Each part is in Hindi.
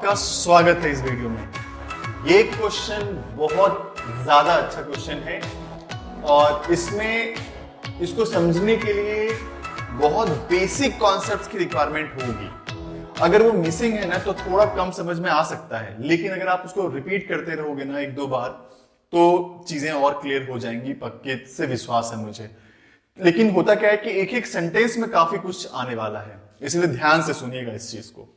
आपका स्वागत है इस वीडियो में। ये क्वेश्चन बहुत ज्यादा अच्छा क्वेश्चन है और इसमें इसको समझने के लिए बहुत बेसिक कॉन्सेप्ट्स की रिक्वायरमेंट होगी। अगर वो मिसिंग है ना तो थोड़ा कम समझ में आ सकता है, लेकिन अगर आप उसको रिपीट करते रहोगे ना एक दो बार तो चीजें और क्लियर हो जाएंगी, पक्के से विश्वास है मुझे। लेकिन होता क्या है कि एक एक सेंटेंस में काफी कुछ आने वाला है, इसलिए ध्यान से सुनिएगा इस चीज को।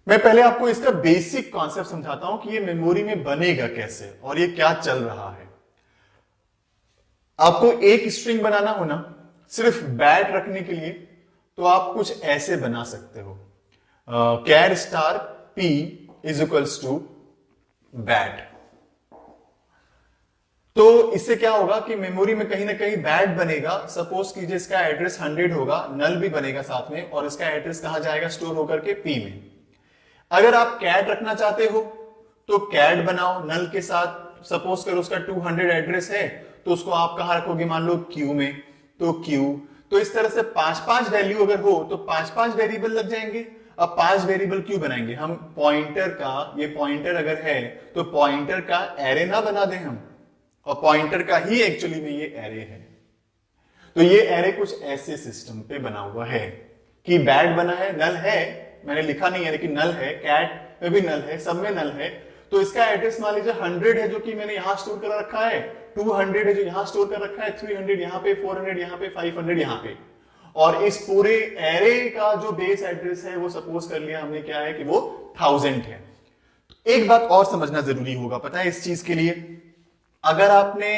मैं पहले आपको इसका बेसिक कॉन्सेप्ट समझाता हूं कि ये मेमोरी में बनेगा कैसे और ये क्या चल रहा है। आपको एक स्ट्रिंग बनाना हो ना सिर्फ बैट रखने के लिए, तो आप कुछ ऐसे बना सकते हो, car star P is equals to bat. तो इससे क्या होगा कि मेमोरी में कहीं ना कहीं बैट बनेगा। सपोज कीजिए इसका एड्रेस 100 होगा, नल भी बनेगा साथ में, और इसका एड्रेस कहां जाएगा, स्टोर होकर के पी में। अगर आप कैट रखना चाहते हो तो कैट बनाओ नल के साथ। सपोज करो उसका 200 एड्रेस है तो उसको आप कहां रखोगे, मान लो क्यू में, तो क्यू। तो इस तरह से 5-5 वैल्यू अगर हो तो 5-5 वेरिएबल लग जाएंगे। अब 5 वेरिएबल क्यों बनाएंगे हम, पॉइंटर का, ये पॉइंटर अगर है तो पॉइंटर का एरे ना बना दें हम, और पॉइंटर का ही एक्चुअली में ये एरे है। तो ये एरे कुछ ऐसे सिस्टम पे बना हुआ है कि बैट बना है, नल है, मैंने लिखा नहीं है लेकिन नल है, कैट में भी नल है, सब में नल है। तो इसका एड्रेस मान लीजिए 100 है जो कि मैंने यहां स्टोर कर रखा है, 200 है जो यहां स्टोर कर रखा है, 300 यहां पे, 400 यहां पे, 500 यहां पे। और इस पूरे एरे का जो बेस एड्रेस है वो सपोज कर लिया हमने क्या है कि वो 1000 है। एक बात और समझना जरूरी होगा, पता है इस चीज के लिए, अगर आपने,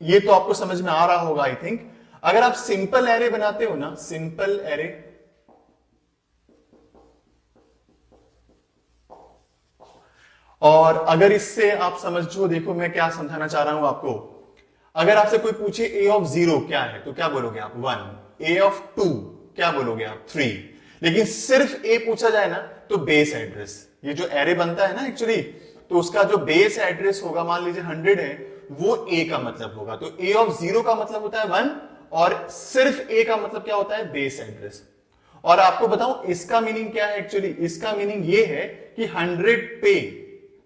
ये तो आपको समझ में आ रहा होगा आई थिंक, अगर आप सिंपल एरे बनाते हो ना, सिंपल एरे, और अगर इससे आप समझो, देखो मैं क्या समझाना चाह रहा हूं आपको। अगर आपसे कोई पूछे ए ऑफ 0 क्या है तो क्या बोलोगे आप, 1। ए ऑफ 2 क्या बोलोगे आप, 3। लेकिन सिर्फ ए पूछा जाए ना तो बेस एड्रेस, ये जो एरे बनता है ना एक्चुअली, तो उसका जो बेस एड्रेस होगा, मान लीजिए 100 है, वो ए का मतलब होगा। तो ए ऑफ 0 का मतलब होता है 1 और सिर्फ ए का मतलब क्या होता है, बेस एड्रेस। और आपको बताऊं इसका मीनिंग क्या है एक्चुअली, इसका मीनिंग ये है कि 100 पे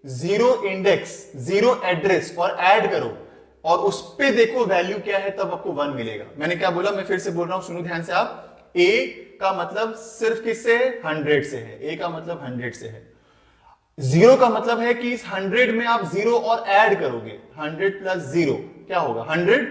0 इंडेक्स, 0 एड्रेस और ऐड करो और उस पे देखो वैल्यू क्या है, तब आपको 1 मिलेगा। मैंने क्या बोला, मैं फिर से बोल रहा हूं, सुनो ध्यान से आप। ए का मतलब सिर्फ किससे, 100 से है, ए का मतलब 100 से है। 0 का मतलब है कि इस 100 में आप 0 और ऐड करोगे, 100 प्लस 0 क्या होगा, 100,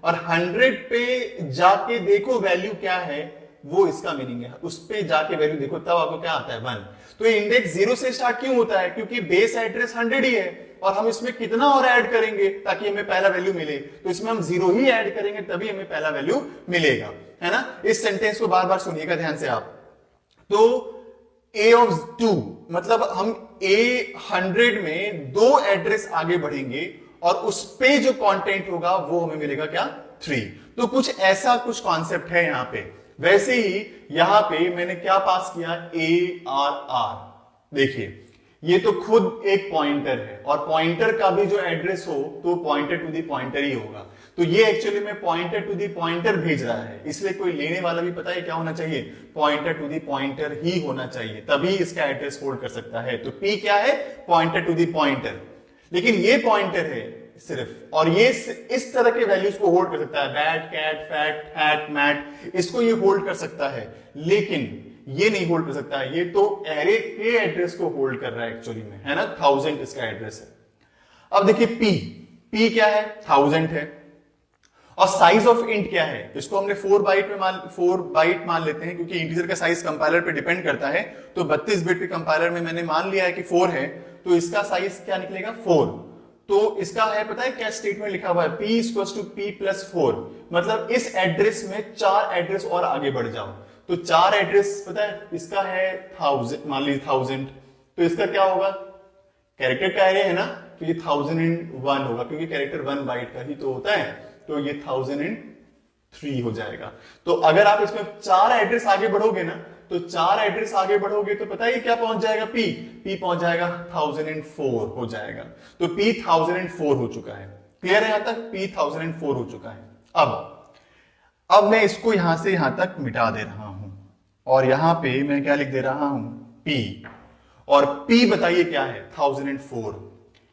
और 100 पे जाके देखो वैल्यू क्या है, वो इसका मीनिंग है। उस पे जाके वैल्यू देखो तब आपको क्या आता है, 1। तो इंडेक्स 0 से स्टार्ट क्यों होता है, क्योंकि बेस एड्रेस 100 ही है और हम इसमें कितना और ऐड करेंगे ताकि हमें पहला वैल्यू मिले, तो इसमें हम 0 ही ऐड करेंगे तभी हमें पहला वैल्यू मिलेगा, है ना। इस सेंटेंस को बार बार सुनिएगा ध्यान से आप। तो ए ऑफ 2 मतलब हम ए 100 में 2 एड्रेस आगे बढ़ेंगे और उस पे जो कंटेंट होगा वो हमें मिलेगा क्या, 3। तो कुछ ऐसा कुछ कॉन्सेप्ट है यहां पे। वैसे ही यहां पे मैंने क्या पास किया, ए आर आर। देखिए ये तो खुद एक पॉइंटर है और पॉइंटर का भी जो एड्रेस हो तो पॉइंटर टू दी पॉइंटर ही होगा। तो ये एक्चुअली में पॉइंटर टू दी पॉइंटर भेज रहा है, इसलिए कोई लेने वाला भी पता है क्या होना चाहिए, पॉइंटर टू दी पॉइंटर ही होना चाहिए, तभी इसका एड्रेस होल्ड कर सकता है। तो पी क्या है, पॉइंटर टू दी पॉइंटर। लेकिन ये पॉइंटर है सिर्फ, और ये इस तरह के वैल्यूज को होल्ड कर सकता है, bat, cat, fat, hat, mat, इसको ये होल्ड कर सकता है, लेकिन ये नहीं होल्ड कर सकता है। ये तो एरे के एड्रेस को होल्ड कर रहा है एक्चुअली में, है ना, 1000 इसका एड्रेस है। अब देखिए पी क्या है, 1000 है, और साइज ऑफ इंट क्या है, इसको हमने 4 बाइट मान लेते हैं क्योंकि इंटीजर का साइज कंपाइलर पे डिपेंड करता है। तो 32 बिट के कंपाइलर में मैंने मान लिया है कि 4 है, तो इसका साइज क्या निकलेगा, 4। तो इसका है, पता है क्या स्टेटमेंट लिखा हुआ है, p equals to p plus 4, मतलब इस एड्रेस में 4 एड्रेस और आगे बढ़ जाओ। तो 4 एड्रेस पता है इसका है 1000, मान लीजिए 1000, तो इसका क्या होगा, कैरेक्टर का एरे है ना, तो ये 1001 होगा क्योंकि कैरेक्टर 1 बाइट का ही तो होता है, तो ये 1003 हो जाएगा। तो अगर आप इसमें 4 एड्रेस आगे बढ़ोगे ना, तो 4 एड्रेस आगे बढ़ोगे तो पता है क्या पहुंच जाएगा, p पहुंच जाएगा 1004 हो जाएगा। तो p 1004 हो चुका है, क्लियर है यहां तक, p 1004 हो चुका है। अब मैं इसको यहां से यहां तक मिटा दे रहा हूं और यहां पे मैं क्या लिख दे रहा हूं, p, और P बताइए क्या है, 1004।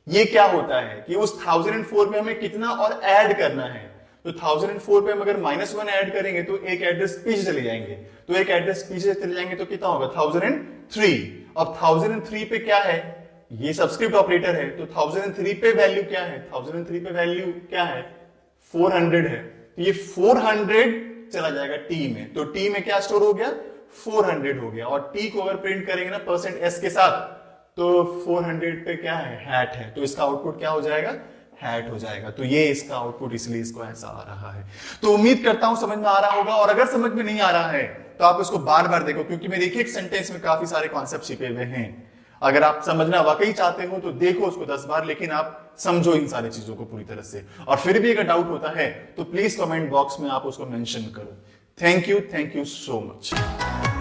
ये क्या होता है कि उस 1004 पे हमें कितना और ऐड करना है। तो 1004 पे हम अगर -1 ऐड करेंगे तो एक एड्रेस पीछे चले जाएंगे, तो एक एड्रेस पीछे चले जाएंगे तो कितना होगा, 1003। अब 1003 पे क्या है, ये सबस्क्रिप्ट ऑपरेटर है, तो 1003 पे वैल्यू क्या है, 1003 पे वैल्यू क्या है, 400 है। तो ये 400 चला जाएगा टी में, तो टी में क्या स्टोर हो गया, 400 हो गया। और टी को अगर प्रिंट करेंगे ना %s के साथ, तो 400 पे क्या है, हैट है, तो इसका आउटपुट क्या हो जाएगा, हैट हो जाएगा। तो ये इसका आउटपुट, इसलिए इसको ऐसा आ रहा है। तो उम्मीद करता हूं समझ में आ रहा होगा, और अगर समझ में नहीं आ रहा है तो आप इसको बार बार देखो, क्योंकि मेरे एक एक सेंटेंस में काफी सारे कॉन्सेप्ट छिपे हुए हैं। अगर आप समझना वाकई चाहते हो तो देखो उसको 10 बार, लेकिन आप समझो इन सारी चीजों को पूरी तरह से। और फिर भी अगर डाउट होता है तो प्लीज कमेंट बॉक्स में आप उसको मेंशन करो। Thank you so much.